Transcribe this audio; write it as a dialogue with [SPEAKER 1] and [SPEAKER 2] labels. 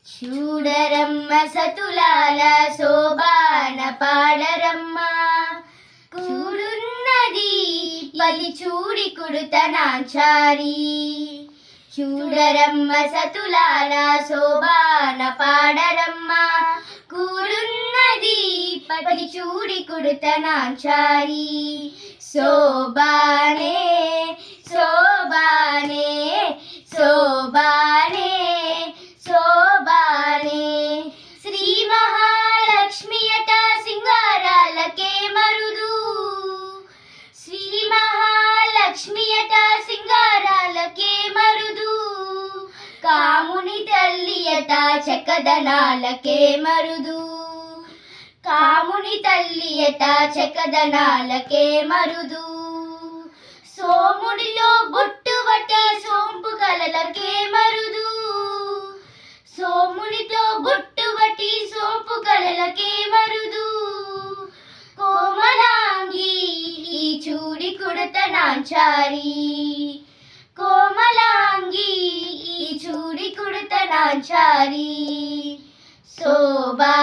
[SPEAKER 1] చూడరమ్మ సతులాల శోభాన పాడరమ్మ, కూడున్నది పలి చూడి కుడుతనాచారి. చూడరమ్మ సతులాల శోభాన పాడరమ్మ, కూడున్నది పలి చూడి కుడుతనాచారి. శోభానే శోభానే శోభానే శోభానే, శ్రీ మహాలక్ష్మియట సింగారాలకే మరుదు. శ్రీ మహాలక్ష్మియట సింగారాలకే మరుదు, కాముని తల్లియట చక్కదనాలకే మరుదు. కాముని తల్లియట చక్కదనాలకే మరుదు, సోముడిలో బొట్టు బట్టి సోంపు కలలకే మరుదు. సోమునితో బొట్టు బట్టి సోంపు కలలకే మరుదు, కోమలాంగి ఈ చూడి కుడతనాచారి. కోమలాంగి ఈ చూడి కుడతనాచారి. శోభా